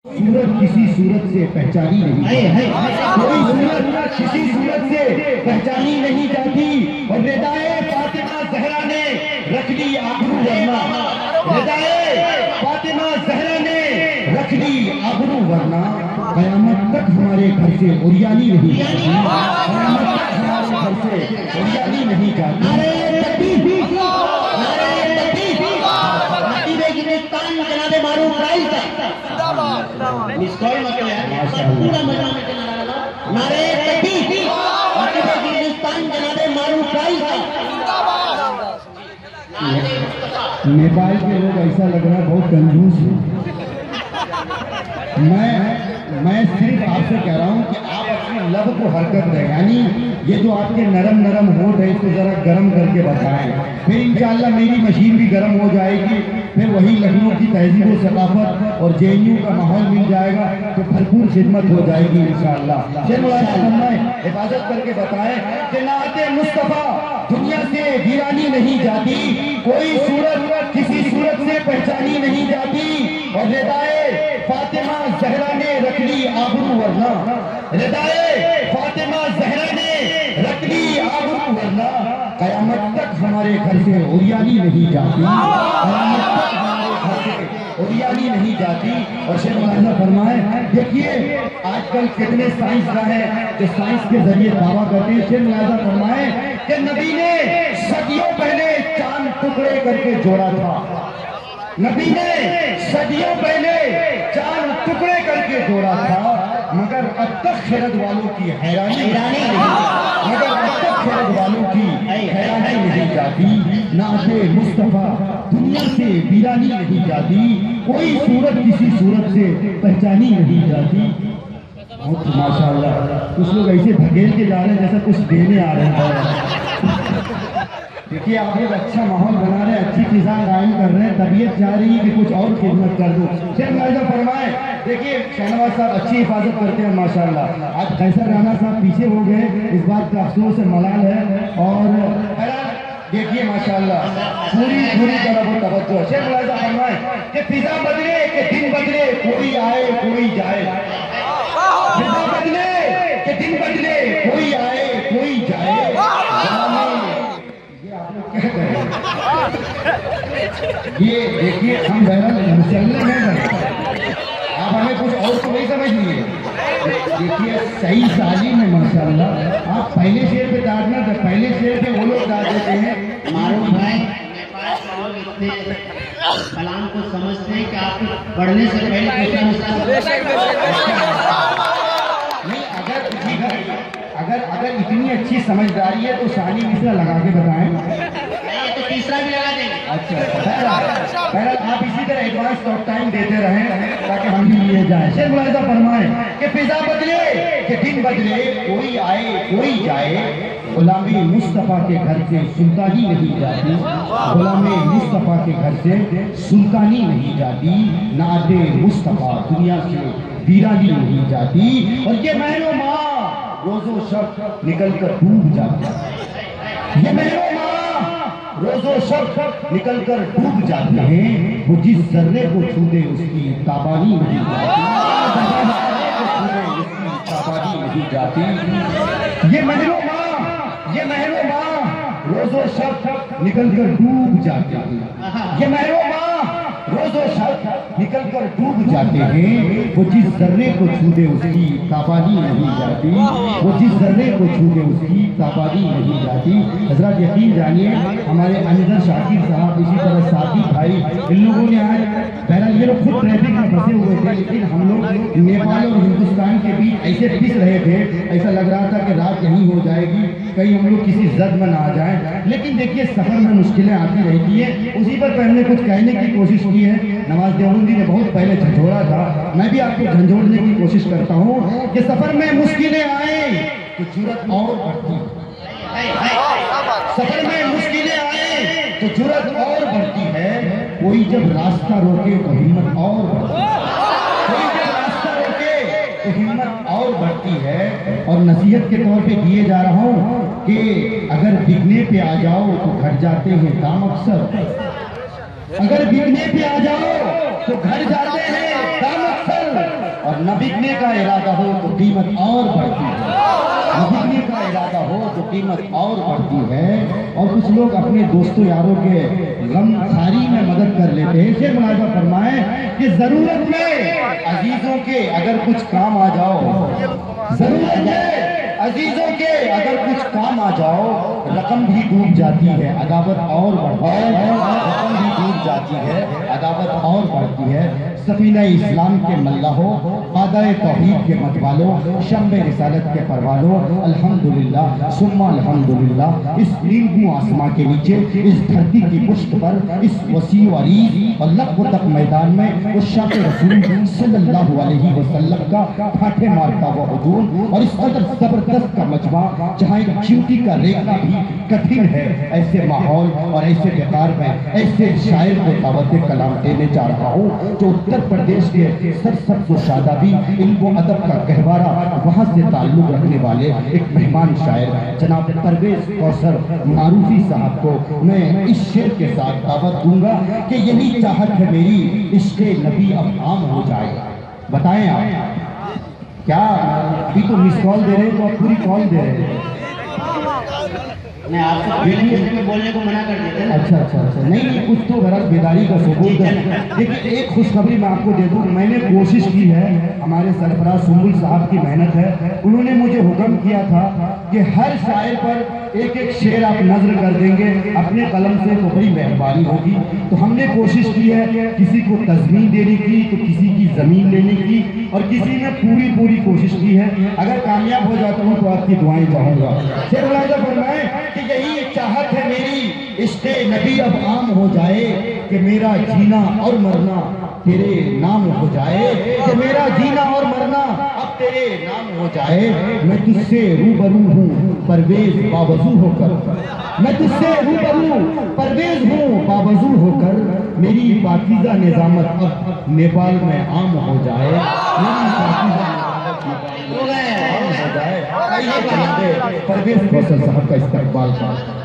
सूरत किसी सूरत से पहचानी नहीं, कोई सूरत किसी सूरत से पहचानी नहीं जाती। और रिदाए फातिमा ज़हरा ने रख दी आबरू वरना, रिदाए फातिमा ज़हरा ने रख दी आबरू वरना क़यामत तक हमारे घर से उरियानी नहीं जाती, क़यामत तक हमारे घर से उरियानी नहीं जाती। नेपाल के लोग ऐसा लग रहा है बहुत कंजूस है। मैं सिर्फ आपसे कह रहा हूँ कि आप अपने लब को हरकत दें, यानी ये जो आपके नरम नरम होठ है इसको जरा गर्म करके बताएं, फिर इंशाअल्लाह मेरी मशीन भी गर्म हो जाएगी, फिर वही लखनऊ की तहजीब व सकाफत और JNU का माहौल मिल जाएगा तो भरपूर खिदमत हो जाएगी इंशाअल्लाह। हिफाजत करके बताएं कि नाते मुस्तफा दुनिया से वीरानी नहीं जाती, कोई सूरत किसी सूरत से पहचानी नहीं जाती। और रिदाए फातिमा ज़हरा ने रख ली आबरू वरना, रिदाए फातिमा ज़हरा ने रख ली आबरू वरना क़यामत तक हमारे घर से उरियानी नहीं जाती, क़यामत तक हमारे घर से उरियानी नहीं जाती। और शेख मौलाना फरमाए, देखिए आजकल कितने साइंसदान हैं जो साइंस के जरिए दावा करते हैं। शेख मौलाना फरमाए कि नबी ने सदियों पहले चांद टुकड़े करके जोड़ा था, नबी ने सदियों पहले चांद टुकड़े करके जोड़ा था, मगर अब तक खिरद वालों की हैरानी मगर अब तक खिरद वालों की हैरानी नहीं जाती। नाते मुस्तफा दुनिया से वीरानी नहीं जाती, कोई सूरत किसी सूरत से पहचानी नहीं जाती। बहुत माशाअल्लाह, कुछ लोग ऐसे धकेल के जा रहे हैं जैसा कुछ देने आ रहे हैं। देखिए आप एक अच्छा माहौल बना रहे हैं, अच्छी फिजा कायम कर रहे हैं, तबीयत चाह रही है कि कुछ और खिदमत कर दो। शेख मौलाना फरमाए, देखिए शहनवाज साहब अच्छी हिफाजत करते हैं माशाअल्लाह। आज कैसर राणा साहब पीछे हो गए, इस बात का अफसोस है, मलाल है। और देखिए माशाअल्लाह पूरी तरह वो तवज्जो। शेख मौलाना फरमाए कि फिजा बदले कि दिन बदले, कोई आए कोई जाए, फिजा बदले कि दिन बदले, कोई आए कोई जाए। ये देखिए हम बहरहाल मुसल्लम हैं, आप हमें कुछ और तो नहीं समझ लिए। देखिए सही तालीम है माशाअल्लाह। आप पहले शेर पे डांटना था, पहले शेर पे वो लोग डांट देते हैं। मारूफ भाई नेपाल के लोग इतने कलाम को समझते हैं कि आप पढ़ने से पहले अगर इतनी अच्छी समझदारी है तो शानी मिश्रा लगा के बताएं, तो तीसरा भी लगा देंगे। अच्छा बहरहाल आप इसी तरह एडवांस टॉक टाइम देते रहें ताकि हम भी लिए जाए। शेख मौलाना फरमाए कि फिजा बदले कि दिन बदले, कोई आए कोई जाए, गुलामी मुस्तफा के घर से सुल्तानी नहीं जाती, गुलामी मुस्तफा के घर से सुल्तानी नहीं जाती। नाते मुस्तफा दुनिया से वीरानी नहीं जाती। और ये महीनों माँ रोजो शब निकल कर डूब जाते हैं, ये महीनों माँ रोजो शब निकल कर डूब जाते हैं। वो जिस जर्रे को छू दे उसकी ताबानी नहीं जाती। ये महीनों माँ रोजो शब निकल कर डूब जाते हैं, ये महीनों माँ रोजो शब निकल कर डूब जाते हैं। वो जिस जर्रे को छू दे उसकी ताबानी नहीं जाती, वो जिस जर्रे को छू दे उसकी ताबानी नहीं जाती। हजरत यकीन जानिए हमारे अनवर शाकिर साहब, इसी तरह साथी भाई, इन लोगों ने आज बहरहाल ये लोग खुद ट्रैफिक में फंसे हुए थे, लेकिन हम लोग नेपाल और हिंदुस्तान के बीच ऐसे पिस रहे थे, ऐसा लग रहा था कि रात यहीं हो जाएगी, कहीं हम लोग किसी जद में ना आ जाए। लेकिन देखिए सफर में मुश्किलें आती रहती है, उसी पर हमने कुछ कहने की कोशिश की है। नवाज देवबंदी ने बहुत पहले झंझोड़ा था, मैं भी आपको झंझोड़ने की कोशिश करता हूँ कि सफर में मुश्किलें आए तो जुर्रत और बढ़ती है, सफर में मुश्किलें आए तो जुर्रत और बढ़ती है। कोई जब रास्ता रोके तो हिम्मत और बढ़ती है, कोई जब रास्ता रोके तो हिम्मत और बढ़ती है। और नसीहत के तौर पे दिए जा रहा हूँ कि अगर बिकने पे आ जाओ तो घट जाते हैं दाम अक्सर, अगर बिकने पे आ जाओ तो घर जाते हैं दाम अक्सर। اور نہ بکنے کا ارادہ ہو تو قیمت اور بڑھتی ہے، نہ بکنے کا ارادہ ہو تو قیمت اور بڑھتی ہے۔ اور کچھ لوگ اپنے دوستوں یاروں کے غم خاری میں مدد کر لیتے ہیں۔ شیخ ملاحظہ فرمائیں کہ ضرورت میں عزیزوں کے اگر کچھ کام آ جاؤ، ضرورت میں عزیزوں کے اگر کچھ کام آ جاؤ، رقم بھی ڈوب جاتی ہے، عداوت اور بڑھتی ہے، رقم بھی ڈوب جاتی ہے، عداوت اور بڑھتی ہے۔ سفینہ اسلام کے ملاحوں، قادہ توحید کے متوالوں، شمع رسالت کے پروالوں، الحمدللہ ثم الحمدللہ، اس نیلگوں آسماں کے نیچے، اس دھرتی کی پشت پر، اس وسیع و عریض اور لق و تک میدان میں اس شاہ رسول صلی اللہ علیہ وسلم کا پھاٹے مارتا ہوا ہجوم اور اس قدر زبردست کا مجمع جہاں ایک چیوٹی کا ریکھا بھی کٹھن ہے، ایسے ماحول اور ایسے وقار میں ایسے شاعر کو دعوت کلام دینے جا رہا ہوں جو اتر پردیش کے سرسبز و شادابی علم و ادب کا گہوارہ وہاں سے تعلق رکھنے والے ایک مہمان شاعر جناب پرویز کوثر معروفی صاحب کو میں اس شعر کے ساتھ دعوت دوں گا کہ یہی چاہت ہے میری عشق نبی اب عام ہو جائے۔ بتائیں آپ کیا؟ ابھی تو مس کال دے رہے تو آپ پوری کال دے رہے ہیں۔ میں آپ کو بولنے کو منع کر دیتے ہیں۔ اچھا اچھا اچھا، نہیں کچھ تو غرض بیداری کا ثبوت ہے۔ دیکھیں ایک خوشخبری میں آپ کو دے دوں، میں نے کوشش کی ہے، ہمارے سرفراز سنبل صاحب کی محنت ہے، انہوں نے مجھے حکم کیا تھا کہ ہر شاعر پر ایک ایک شعر آپ نظر کر دیں گے اپنے قلم سے تو بڑی مہربانی ہوگی۔ تو ہم نے کوشش کی ہے کسی کو تضمین دینے کی تو کسی کی زمین لینے کی، اور کسی نے پوری کوشش کی ہے۔ اگر کامیاب ہو جاتا ہوں تو آپ کی دعائیں چاہوں گا۔ شیخ ملاحظہ فرمائیں کہ یہی چاہت ہے میری عشق نبی اب عام ہو جائے کہ میرا جینا اور مرنا تیرے نام ہو جائے، کہ میرا جینا اور مرنا اب تیرے نام ہو جائے۔ میں تجھ سے روبرو ہوں پرویز باوضو ہو کر، میں تجھ سے روبرو پرویز ہوں باوضو ہو کر، میری پاکیزہ نظامت اب نیپال میں عام ہو جائے، میری پاکیزہ نظامت نیپال میں عام ہو جائے۔ آئیے جناب پرویز کوثر صاحب کا استقبال کریں۔